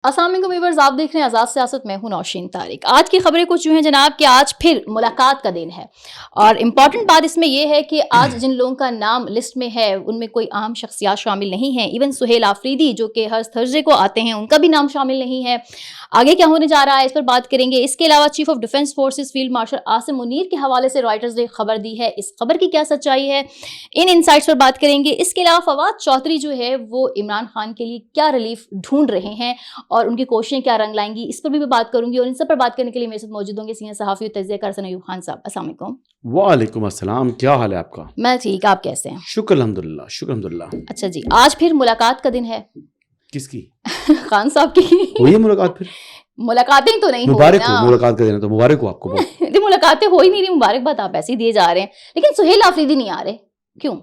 السلام علیکم ویورز، آپ دیکھ رہے ہیں آزاد سیاست، میں ہوں نوشین طارق۔ آج کی خبریں کچھ یوں ہیں جناب کہ آج پھر ملاقات کا دن ہے، اور امپورٹنٹ بات اس میں یہ ہے کہ آج جن لوگوں کا نام لسٹ میں ہے ان میں کوئی عام شخصیات شامل نہیں ہیں، ایون سہیل آفریدی جو کہ ہر تھرسڈے کو آتے ہیں ان کا بھی نام شامل نہیں ہے۔ آگے کیا ہونے جا رہا ہے اس پر بات کریں گے۔ اس کے علاوہ chief of defence forces field marshal Asim Munir کے حوالے سے رائٹرز نے خبر دی ہے، اس خبر کی کیا سچائی ہے، ان انسائٹس پر بات کریں گے۔ اس کے علاوہ فواد چودھری جو ہے وہ عمران خان کے لیے کیا ریلیف ڈھونڈ رہے ہیں اور ان کی کوششیں کیا رنگ لائیں گی، اس پر بھی میں بات کروں گی، اور ان سب پر بات کرنے کے لیے میرے ساتھ موجود ہوں گے سینئر صحافی و تجزیہ کار ایوب خان صاحب۔ السلام علیکم۔ وعلیکم السلام، کیا حال ہے آپ کا؟ میں ٹھیک، آپ کیسے ہیں؟ شکر الحمدللہ، شکر الحمدللہ۔ اچھا جی، آج پھر ملاقات کا دن ہے۔ کس کی؟ خان صاحب کی ہوئی ہے ملاقات؟ پھر ملاقاتیں تو نہیں مبارک ہو، ملاقات کا دن ہے تو مبارک ہو آپ کو بہت۔ ملاقاتیں ہو ہی نہیں رہی، مبارکباد آپ ایسے ہی دیے جا رہے ہیں، لیکن سہیل آفریدی نہیں آ رہے، کیوں؟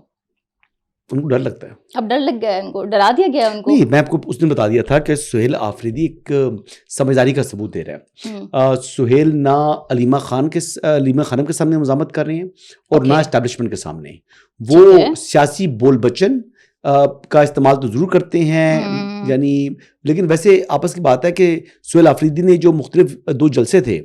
ان کو ڈر لگتا ہے۔ اب ڈر لگ گیا ان کو، ڈرا دیا گیا ان کو؟ نہیں، میں آپ کو اس دن بتا دیا تھا کہ سہیل آفریدی ایک سمجھداری کا ثبوت دے رہا ہے۔ سہیل نہ علیمہ خانم کے سامنے مزاحمت کر رہے ہیں اور نہ اسٹیبلشمنٹ کے سامنے۔ وہ سیاسی بول بچن کا استعمال تو ضرور کرتے ہیں، یعنی لیکن ویسے آپس کی بات ہے کہ سہیل آفریدی نے جو مختلف 2 جلسے تھے،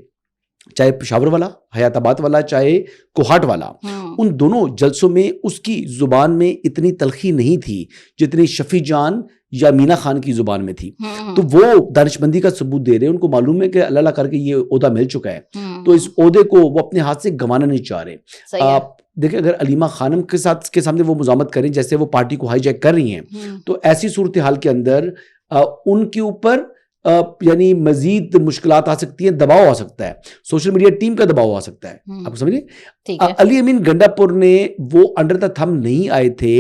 چاہے پشاور والا، حیات آباد والا، چاہے کوہاٹ والا، ان دونوں جلسوں میں اس کی زبان میں اتنی تلخی نہیں تھی جتنی شفیع جان یا مینا خان کی زبان میں تھی۔ تو وہ دانشمندی کا ثبوت دے رہے ہیں، ان کو معلوم ہے کہ اللہ اللہ کر کے یہ عہدہ مل چکا ہے، تو اس عہدے کو وہ اپنے ہاتھ سے گنوانا نہیں چاہ رہے۔ آپ دیکھیں، اگر علیمہ خانم کے سامنے وہ مزاحمت کریں جیسے وہ پارٹی کو ہائی جیک کر رہی ہیں، تو ایسی صورتحال کے اندر ان کے اوپر یعنی مزید مشکلات آ سکتی ہیں، دباؤ آ سکتا ہے، سوشل میڈیا ٹیم کا دباؤ آ سکتا ہے۔ آپ کو سمجھے؟ علی امین گنڈا پور نے وہ انڈر دا تھم نہیں آئے تھے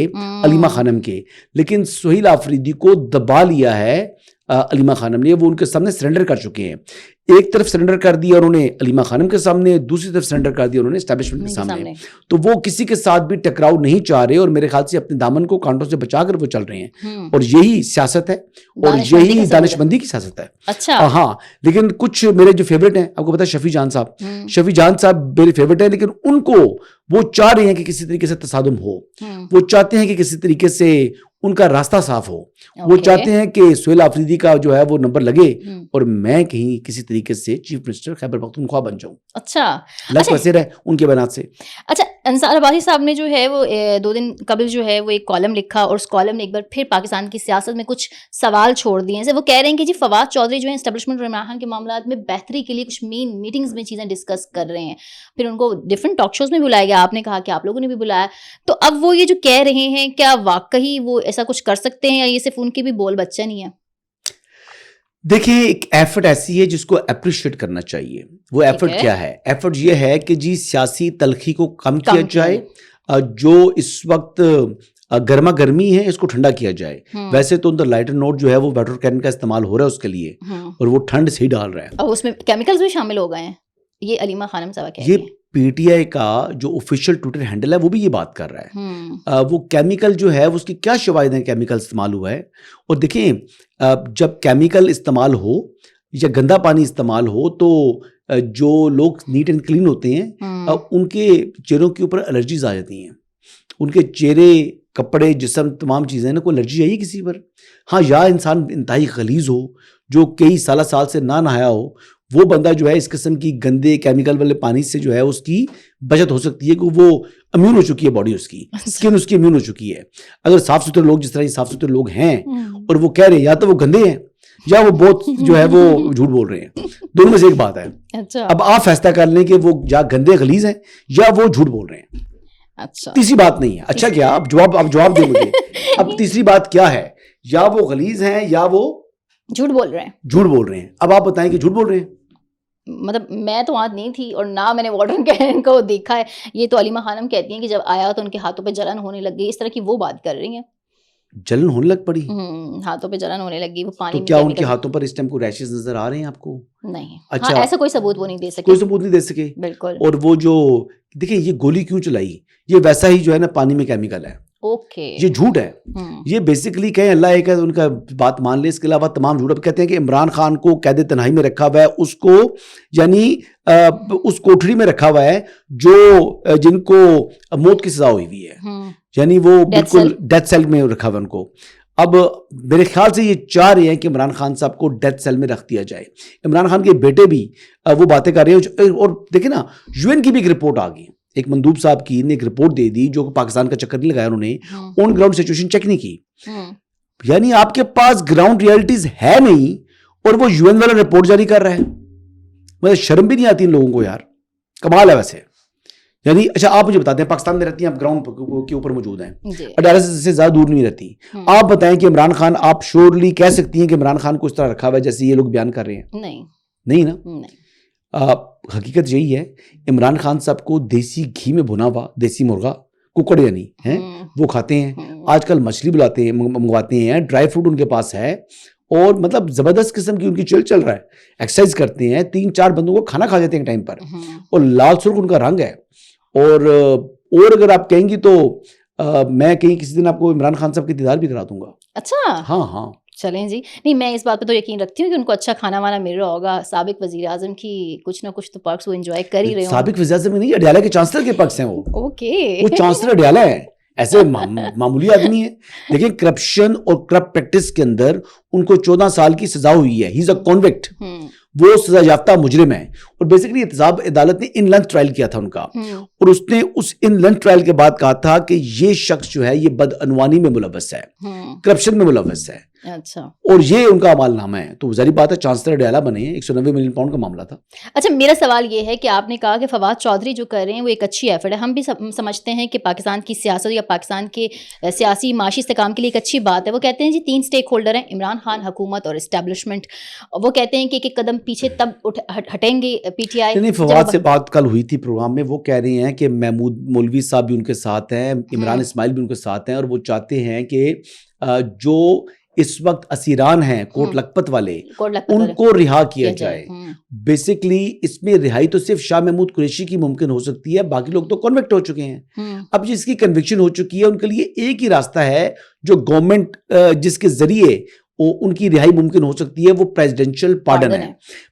علیمہ خانم کے، لیکن سہیل آفریدی کو دبا لیا ہے علیمہ خانم نے، وہ ان کے سامنے سرنڈر کر چکے ہیں۔ ایک طرف سرنڈر کر دیا انہوں نے علیمہ خانم کے سامنے، دوسری طرف سرنڈر کر دیا انہوں نے اسٹیبلشمنٹ کے سامنے، تو وہ کسی کے ساتھ بھی ٹکراؤ نہیں چاہ رہے، اور میرے خیال سے اپنے دامن کو کانٹوں سے بچا کر وہ چل رہے ہیں، اور یہی سیاست ہے اور یہی دانشمندی کی سیاست ہے۔ اچھا ہاں، لیکن کچھ میرے جو فیورٹ ہیں، آپ کو پتا ہے شفیع جان صاحب میرے فیورٹ ہیں، لیکن ان کو وہ چاہ رہے ہیں کہ کسی طریقے سے تصادم ہو، وہ چاہتے ہیں کہ کسی طریقے سے ان کا راستہ صاف ہو، وہ چاہتے ہیں کہ سہیل آفریدی کا جو ہے وہ نمبر لگے اور میں کہیں کسی طریقے سے چیف منسٹر خیبر پختونخوا بن جاؤں۔ اچھا، لگ وزیر ہے ان کے بیانات سے۔ اچھا، انصار عباسی صاحب نے جو ہے وہ 2 دن قبل جو ہے وہ ایک کالم لکھا، اور اس کالم نے ایک بار پھر پاکستان کی سیاست میں کچھ سوال چھوڑ دیے ہیں۔ وہ کہہ رہے ہیں کہ جی فواد چودھری جو ہے اسٹیبلشمنٹ اور عمران خان کے معاملات میں بہتری کے لیے کچھ مین میٹنگز میں چیزیں ڈسکس کر رہے ہیں، پھر ان کو ڈفرنٹ ٹاک شوز میں بلایا گیا، آپ نے کہا کہ آپ لوگوں نے بھی بلایا، تو اب وہ یہ جو کہہ رہے ہیں کیا واقعی وہ ایسا کچھ کر سکتے ہیں یا یہ صرف ان کی بھی بول بچہ نہیں ہے؟ دیکھیں، ایک ایفرٹ ایسی ہے جس کو اپریشیٹ کرنا چاہیے۔ وہ ایفرٹ کیا ہے؟ ایفرٹ یہ ہے کہ جی سیاسی تلخی کو کم کیا جائے، جو اس وقت گرما گرمی ہے اس کو ٹھنڈا کیا جائے۔ ویسے تو اندر لائٹر نوٹ جو ہے وہ واٹر کین کا استعمال ہو رہا ہے اس کے لیے، اور وہ ٹھنڈ سے ہی ڈال رہا ہے، اور اس میں کیمیکلز بھی شامل ہو گئے ہیں، یہ علیمہ خانم صاحبہ کہہ رہی ہیں۔ پی ٹی آئی کا جو آفیشیل ٹویٹر ہینڈل ہے وہ بھی یہ بات کر رہا ہے۔ وہ کیمیکل جو ہے اس کی کیا شواہد ہیں کیمیکل استعمال ہوا ہے؟ اور دیکھیں، جب کیمیکل استعمال ہو یا گندا پانی استعمال ہو تو جو لوگ نیٹ اینڈ کلین ہوتے ہیں ان کے چہروں کے اوپر الرجیز آ جاتی ہیں، ان کے چہرے، کپڑے، جسم، تمام چیزیں نا، کوئی الرجی آئی کسی پر؟ ہاں، یا انسان انتہائی غلیظ ہو جو کئی سال سے نہ نہایا ہو، وہ بندہ جو ہے اس قسم کی گندے کیمیکل والے پانی سے جو ہے اس کی بچت ہو سکتی ہے کہ وہ امیون ہو چکی ہے، باڈی اس کی اسکن اس کی امیون ہو چکی ہے۔ اگر صاف ستھرے لوگ، جس طرح یہ صاف ستھرے لوگ ہیں اور وہ کہہ رہے ہیں، یا تو وہ گندے ہیں یا وہ بہت جو ہے وہ جھوٹ بول رہے ہیں، دونوں میں سے ایک بات ہے۔ اب آپ فیصلہ کر لیں کہ وہ یا گندے غلیظ ہیں یا وہ جھوٹ بول رہے ہیں۔ اچھا، تیسری بات نہیں ہے۔ اچھا، کیا اب جواب دیں مجھے، اب تیسری بات کیا ہے؟ یا وہ غلیظ ہیں یا وہ جھوٹ بول رہے ہیں۔ اب آپ بتائیں کہ جھوٹ بول رہے ہیں۔ مطلب میں تو وہاں نہیں تھی اور نہ میں نے واٹر کین کو دیکھا ہے، یہ تو علیمہ خانم کہتی ہیں کہ جب آیا تو ان کے ہاتھوں پہ جلن ہونے لگ گئی، اس طرح کی وہ بات کر رہی ہیں۔ جلن ہونے لگ پڑی؟ ہاتھوں پہ جلن ہونے لگی، وہ پانی۔ تو کیا ان کے ہاتھوں پر اس ٹائم کوئی ریشز نظر آ رہے ہیں آپ کو؟ نہیں۔ اچھا، ایسا کوئی ثبوت وہ نہیں دے سکے، کوئی ثبوت نہیں دے سکے، بالکل۔ اور وہ جو دیکھیں یہ گولی کیوں چلائی، یہ ویسا ہی جو ہے نا پانی میں کیمیکل ہے، یہ جھوٹ ہے۔ یہ بیسیکلی کہیں اللہ ایک ہے، ان کا بات مان لے، اس کے علاوہ تمام جھوٹ۔ اب کہتے ہیں کہ عمران خان کو قید تنہائی میں رکھا ہوا ہے، اس کو یعنی اس کوٹھری میں رکھا ہوا ہے جو جن کو موت کی سزا ہوئی ہوئی ہے، یعنی وہ بالکل ڈیتھ سیل میں رکھا ہوا ان کو۔ اب میرے خیال سے یہ چاہ رہے ہیں کہ عمران خان صاحب کو ڈیتھ سیل میں رکھ دیا جائے. عمران خان کے بیٹے بھی وہ باتیں کر رہے ہیں. اور دیکھیں نا, یو این کی بھی ایک رپورٹ آ گئی, ایک مندوب صاحب کی نے ایک رپورٹ دے دی جو پاکستان کا چکر نہیں لگایا انہوں نے, آن گراؤنڈ سچویشن چیک نہیں کی. یعنی آپ کے پاس گراؤنڈ ریئلٹیز ہے نہیں اور وہ یو این والا رپورٹ جاری کر رہا ہے. مطلب شرم بھی نہیں آتی ان لوگوں کو یار, کمال ہے ویسے. یعنی اچھا آپ مجھے بتاتے ہیں, پاکستان میں رہتی ہیں آپ, گراؤنڈ کے اوپر موجود ہیں, اڈالہ سے زیادہ دور نہیں رہتی. آپ بتائیں کہ عمران خان, آپ شیورلی کہہ سکتی ہیں کہ عمران خان کو اس طرح رکھا ہوا ہے جیسے یہ لوگ بیان کر رہے ہیں؟ نہیں نا. حقیقت یہی ہے, عمران خان صاحب کو دیسی گھی میں بھنا ہوا دیسی مرغا, ککڑ یعنی ہیں, وہ کھاتے ہیں. آج کل مچھلی بلاتے ہیں, منگواتے ہیں, ڈرائی فروٹ ان کے پاس ہے, اور مطلب زبردست قسم کی ان کی چل رہا ہے. ایکسرسائز کرتے ہیں, 3-4 بندوں کو کھانا کھا جاتے ہیں ٹائم پر, اور لال سرخ ان کا رنگ ہے. اور اگر آپ کہیں گی تو میں کہیں کسی دن آپ کو عمران خان صاحب کی دیدار بھی کرا دوں گا. اچھا, ہاں چلیں جی. نہیں, میں اس بات پہ تو یقین رکھتی ہوں کہ ان کو اچھا کھانا وانا مل رہا ہوگا. سابق وزیر اعظم کی کچھ نہ کچھ تو پرکس وہ انجوائے کر ہی رہے ہوں. سابق وزیر اعظم نہیں, اڈیالہ کے چانسلر کے پرکس ہیں وہ. اوکے, وہ چانسلر اڈیالہ ہے, ایسے معمولی آدمی ہے. دیکھیں کرپشن اور کرپٹ پریکٹس کے اندر ان کو 14 سال کی سزا ہوئی ہے. ہی از اے کنوکٹ, وہ سزا یافتہ مجرم ہے. اور بیسیکلی احتساب عدالت نے ان لینتھ ٹرائل کیا تھا ان کا, اور اس نے اس ان لینتھ ٹرائل کے بعد کہا تھا کہ یہ شخص جو ہے یہ بدعنوانی میں ملوث ہے, کرپشن میں ملوث ہے. اچھا, اور یہ ان کا عمال نامہ ہے. تو ظاہر بات ہے چانسلر اڈیالہ بنے ہیں, 190 ملین پاؤنڈ کا معاملہ تھا. اچھا, میرا سوال یہ ہے کہ آپ نے کہا کہ فواد چودھری جو کر رہے ہیں وہ ایک اچھی ایفرٹ ہے. ہم بھی سمجھتے ہیں کہ پاکستان کی سیاست یا پاکستان کے سیاسی معاشی استحکام کے لیے ایک اچھی بات ہے. وہ کہتے ہیں جی 3 اسٹیک ہولڈر ہیں, عمران خان, حکومت اور اسٹیبلشمنٹ. وہ کہتے ہیں کہ ایک قدم پیچھے تب ہٹیں گے پی ٹی آئی. نہیں, فواد سے بات کل ہوئی تھی پروگرام میں, وہ کہہ رہے ہیں کہ محمود مولوی صاحب بھی ان کے ساتھ ہیں, عمران اسماعیل بھی ان کے ساتھ ہیں, اور وہ چاہتے ہیں کہ جو اس وقت اسیران ہیں کوٹ لکھپت والے, ان کو رہا کیا جائے. بیسیکلی اس میں رہائی تو صرف شاہ محمود قریشی کی ممکن ہو سکتی ہے, باقی لوگ تو کنوکٹ ہو چکے ہیں. اب جس کی کنوکشن ہو چکی ہے ان کے لیے ایک ہی راستہ ہے جو گورنمنٹ جس کے ذریعے ان کی رہائی ممکن ہو سکتی ہے, وہ پریزیڈنشل پارڈن ہے.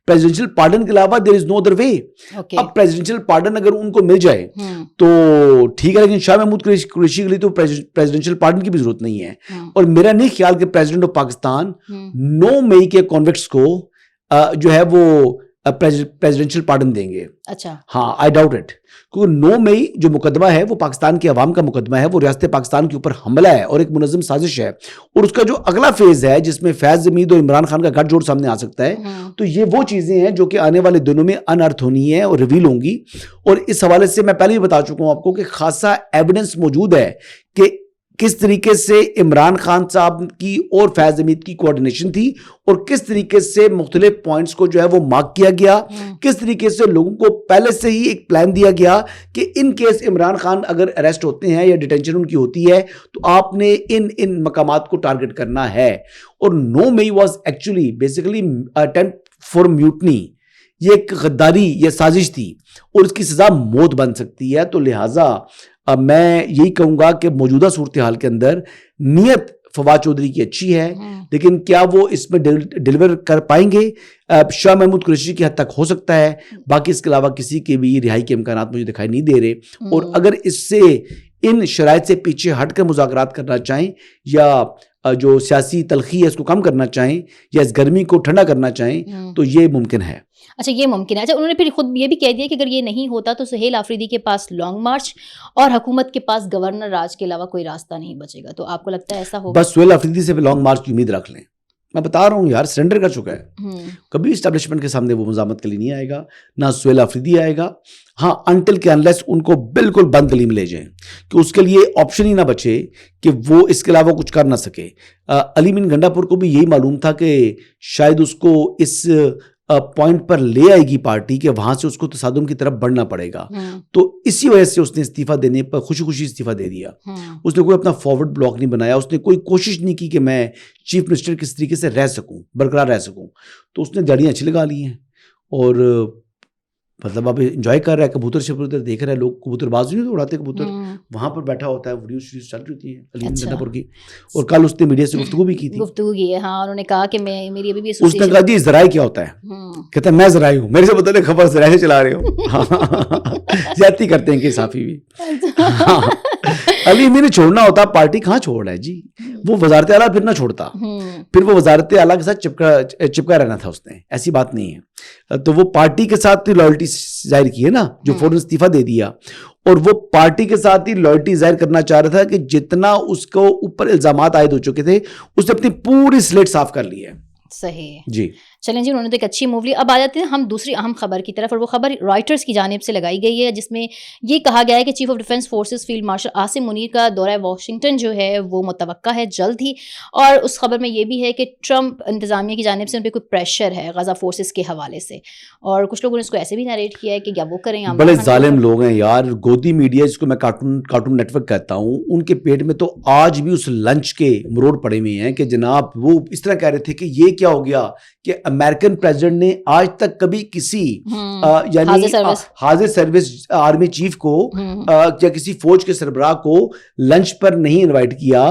پریزیڈنشل پارڈن کے علاوہ دیر از نو ادر وے. اب پریزیڈنشل پارڈن اگر ان کو مل جائے تو ٹھیک ہے, لیکن شاہ محمود قریشی کے لیے تو پریزیڈنشل پارڈن کی بھی ضرورت نہیں ہے. اور میرا نہیں خیال کہ پریزیڈنٹ آف پاکستان 9 مئی کے کانوکٹس کو جو ہے وہ پریزیڈنشل پارڈن دیں گے. اچھا, ہاں, آئی ڈاؤٹ اٹ. کیونکہ 9 مئی جو مقدمہ ہے وہ پاکستان کے عوام کا مقدمہ ہے, وہ ریاست پاکستان کے اوپر حملہ ہے اور ایک منظم سازش ہے. اور اس کا جو اگلا فیز ہے جس میں فیض حمید اور عمران خان کا گٹھ جوڑ سامنے آ سکتا ہے, تو یہ وہ چیزیں ہیں جو کہ آنے والے دنوں میں انرتھ ہونی ہے اور ریویل ہوں گی. اور اس حوالے سے میں پہلے بھی بتا چکا ہوں آپ کو کہ خاصا ایویڈنس موجود ہے کہ کس طریقے سے عمران خان صاحب کی اور فیض حمید کی کوارڈینیشن تھی, اور کس طریقے سے مختلف پوائنٹس کو جو ہے وہ مارک کیا گیا, کس طریقے سے لوگوں کو پہلے سے ہی ایک پلان دیا گیا کہ ان کیس عمران خان اگر اریسٹ ہوتے ہیں یا ڈیٹینشن ان کی ہوتی ہے تو آپ نے ان مقامات کو ٹارگٹ کرنا ہے. اور 9 May was actually basically attempt for mutiny, یہ ایک غداری یا سازش تھی, اور اس کی سزا موت بن سکتی ہے. تو لہٰذا اب میں یہی کہوں گا کہ موجودہ صورتحال کے اندر نیت فواد چودھری کی اچھی ہے, لیکن کیا وہ اس میں ڈیلیور کر پائیں گے؟ شاہ محمود قریشی کی حد تک ہو سکتا ہے, باقی اس کے علاوہ کسی کے بھی رہائی کے امکانات مجھے دکھائی نہیں دے رہے. اور اگر اس سے ان شرائط سے پیچھے ہٹ کر مذاکرات کرنا چاہیں یا جو سیاسی تلخی ہے اس کو کم کرنا چاہیں یا اس گرمی کو ٹھنڈا کرنا چاہیں تو یہ ممکن ہے. اچھا, یہ ممکن ہے. اچھا, انہوں نے پھر خود یہ بھی کہہ دیا کہ اگر یہ نہیں ہوتا تو سہیل آفریدی کے پاس لانگ مارچ اور حکومت کے پاس گورنر راج کے علاوہ کوئی راستہ نہیں بچے گا. تو آپ کو لگتا ہے ایسا ہوگا؟ بس سہیل آفریدی سے لانگ مارچ کی امید رکھ لیں. میں بتا رہا ہوں یار, سرنڈر کر چکا ہے, کبھی اسٹیبلشمنٹ کے سامنے وہ مزاحمت کے لیے نہیں آئے گا, نہ سہیل آفریدی آئے گا. ہاں, انٹل کہ انلیس ان کو بالکل بند گلی میں لے جائیں کہ اس کے لیے آپشن ہی نہ بچے کہ وہ اس کے علاوہ کچھ کر نہ سکے. علی مین گنڈا پور کو بھی یہی معلوم تھا کہ شاید اس کو اس پوائنٹ پر لے آئے گی پارٹی کہ وہاں سے اس کو تصادم کی طرف بڑھنا پڑے گا. تو اسی وجہ سے اس نے استعفیٰ دینے پر خوشی خوشی استعفیٰ دے دیا. اس نے کوئی اپنا فارورڈ بلاک نہیں بنایا, اس نے کوئی کوشش نہیں کی کہ میں چیف منسٹر کس طریقے سے رہ سکوں, برقرار رہ سکوں. تو اس نے جڑیاں اچھی لگا لی ہیں اور مطلب اب انجوائے کر رہا ہے. کبوتر شبوتر دیکھ رہا ہے, لوگ کبوتر بازی نہیں اڑاتے, کبوتر وہاں پر بیٹھا ہوتا ہے, ویڈیو چل رہی ہوتی ہیں علی گنڈا پور کی. اور کل اس نے میڈیا سے گفتگو بھی کی تھی. گفتگو کی ہے, ہاں. انہوں نے کہا کہ میں میری ابھی بھی اس نے کہا جی ذرائع کیا ہوتا ہے, کہتا ہے میں ذرائع ہوں, میرے سے بتائیں خبر ذرائع سے چلا رہے ہو. زیادتی کرتے ہیں کہ صحافی بھی. علی امین نے چھوڑنا ہوتا پارٹی کہاں چھوڑ رہا ہے جی, وہ وزارت اعلیٰ پھر نہ چھوڑتا, پھر وہ وزارت اعلیٰ کے ساتھ چپکا رہنا تھا اس نے, ایسی بات نہیں ہے. تو وہ پارٹی کے ساتھ لائلٹی ظاہر کی ہے نا, جو فوراً استعفیٰ دے دیا, اور وہ پارٹی کے ساتھ ہی لائلٹی ظاہر کرنا چاہ رہا تھا کہ جتنا اس کو اوپر الزامات عائد ہو چکے تھے اس نے اپنی پوری سلیٹ صاف کر لی ہے. صحیح جی چلیں جی, انہوں نے تو ایک اچھی موو لی. اب آ جاتے ہیں ہم دوسری اہم خبر کی طرف, اور وہ خبر رائٹرز کی جانب سے لگائی گئی ہے, جس میں یہ کہا گیا ہے کہ chief of defence forces field marshal Asim Munir کا دورہ واشنگٹن جو ہے وہ متوقع ہے جلد ہی. اور اس خبر میں یہ بھی ہے کہ ٹرمپ انتظامیہ کی جانب سے ان پہ کوئی پریشر ہے غزہ فورسز کے حوالے سے, اور کچھ لوگوں نے اس کو ایسے بھی نیریٹ کیا ہے کہ کیا وہ کریں. بڑے ظالم لوگ ہیں یار, گودی میڈیا جس کو میں کارٹون نیٹ ورک کہتا ہوں, ان کے پیٹ میں تو آج بھی اس لنچ کے مروڑ پڑے ہوئے ہیں کہ جناب وہ اس طرح کہہ رہے تھے کہ یہ کیا ہو گیا کہ امریکن پریزیڈنٹ نے آج تک کبھی کسی یعنی حاضر سروس آرمی چیف کو یا کسی فوج کے سربراہ کو لنچ پر نہیں انوائٹ کیا.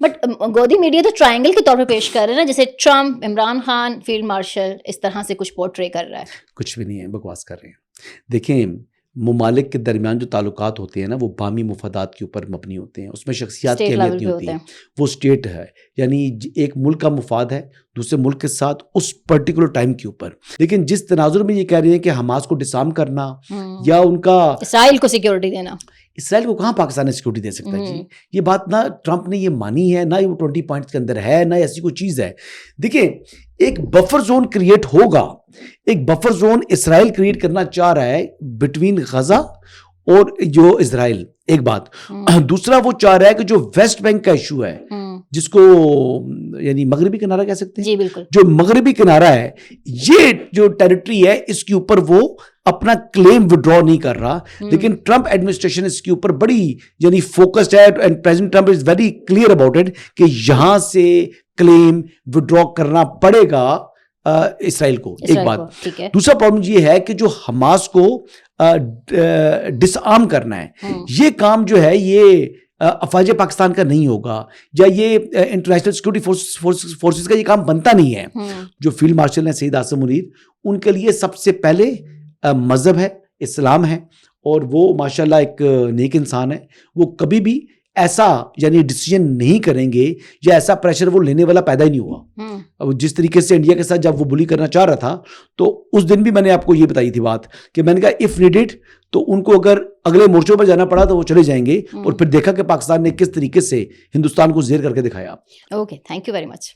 بٹ گودی میڈیا تو ٹرائنگل کے طور پہ پیش کر رہے ہیں نا, جیسے Trump, Imran Khan, field marshal, اس طرح سے کچھ پورٹرے کر رہا ہے. کچھ بھی نہیں ہے, بکواس کر رہے ہیں. دیکھیں ممالک کے درمیان جو تعلقات ہوتے ہیں نا وہ باہمی مفادات کے اوپر مبنی ہوتے ہیں, اس میں شخصیات کی اہمیت نہیں ہوتی, وہ اسٹیٹ ہے, یعنی ایک ملک کا مفاد ہے دوسرے ملک کے ساتھ اس پرٹیکولر ٹائم کے اوپر. لیکن جس تناظر میں یہ کہہ رہے ہیں کہ حماس کو ڈسارم کرنا یا ان کا اسرائیل کو سیکیورٹی دینا, اسرائیل کو کہاں پاکستان نے سیکورٹی دے سکتا ہے جی؟ یہ بات نہ ٹرمپ نے یہ مانی ہے, نہ وہ 20 پوائنٹس کے اندر ہے, نہ ایسی کوئی چیز ہے. دیکھیں ایک بفر زون کریٹ ہوگا, ایک بفر زون اسرائیل کریٹ کرنا چاہ رہا ہے بٹوین غزہ اور جو اسرائیل, ایک بات. دوسرا وہ چاہ رہا ہے کہ جو ویسٹ بینک کا ایشو ہے جس کو یعنی مغربی کنارہ کہہ سکتے ہیں, جی بالکل, جو مغربی کنارہ ہے, یہ جو ٹیریٹری ہے اس کے اوپر وہ اپنا کلیم وڈرا نہیں کر رہا. لیکن ٹرمپ ایڈمنسٹریشن اس کے اوپر بڑی یعنی فوکسڈ ہے, and president Trump is very clear about it کہ یہاں سے کلیم وڈرا کرنا پڑے گا اسرائیل کو, ایک بات. دوسرا پرابلم یہ ہے کہ جو حماس کو ڈس آرم کرنا ہے, یہ کام جو ہے یہ افواج پاکستان کا نہیں ہوگا, یا یہ انٹرنیشنل سیکورٹی فورسز کا یہ کام بنتا نہیں ہے. جو فیلڈ مارشل ہیں سید عاصم منیر, ان کے لیے سب سے پہلے مذہب ہے, اسلام ہے, اور وہ ماشاءاللہ ایک نیک انسان ہے. وہ کبھی بھی ایسا یعنی ڈیسیجن نہیں کریں گے یا ایسا پریشر وہ لینے والا پیدا ہی نہیں ہوا. جس طریقے سے انڈیا کے ساتھ جب وہ بلی کرنا چاہ رہا تھا تو اس دن بھی میں نے آپ کو یہ بتائی تھی بات کہ میں نے کہا اف نیڈڈ تو ان کو اگر اگلے مورچوں پر جانا پڑا تو وہ چلے جائیں گے, اور پھر دیکھا کہ پاکستان نے کس طریقے سے ہندوستان کو زیر کر کے دکھایا. Okay, thank you very much.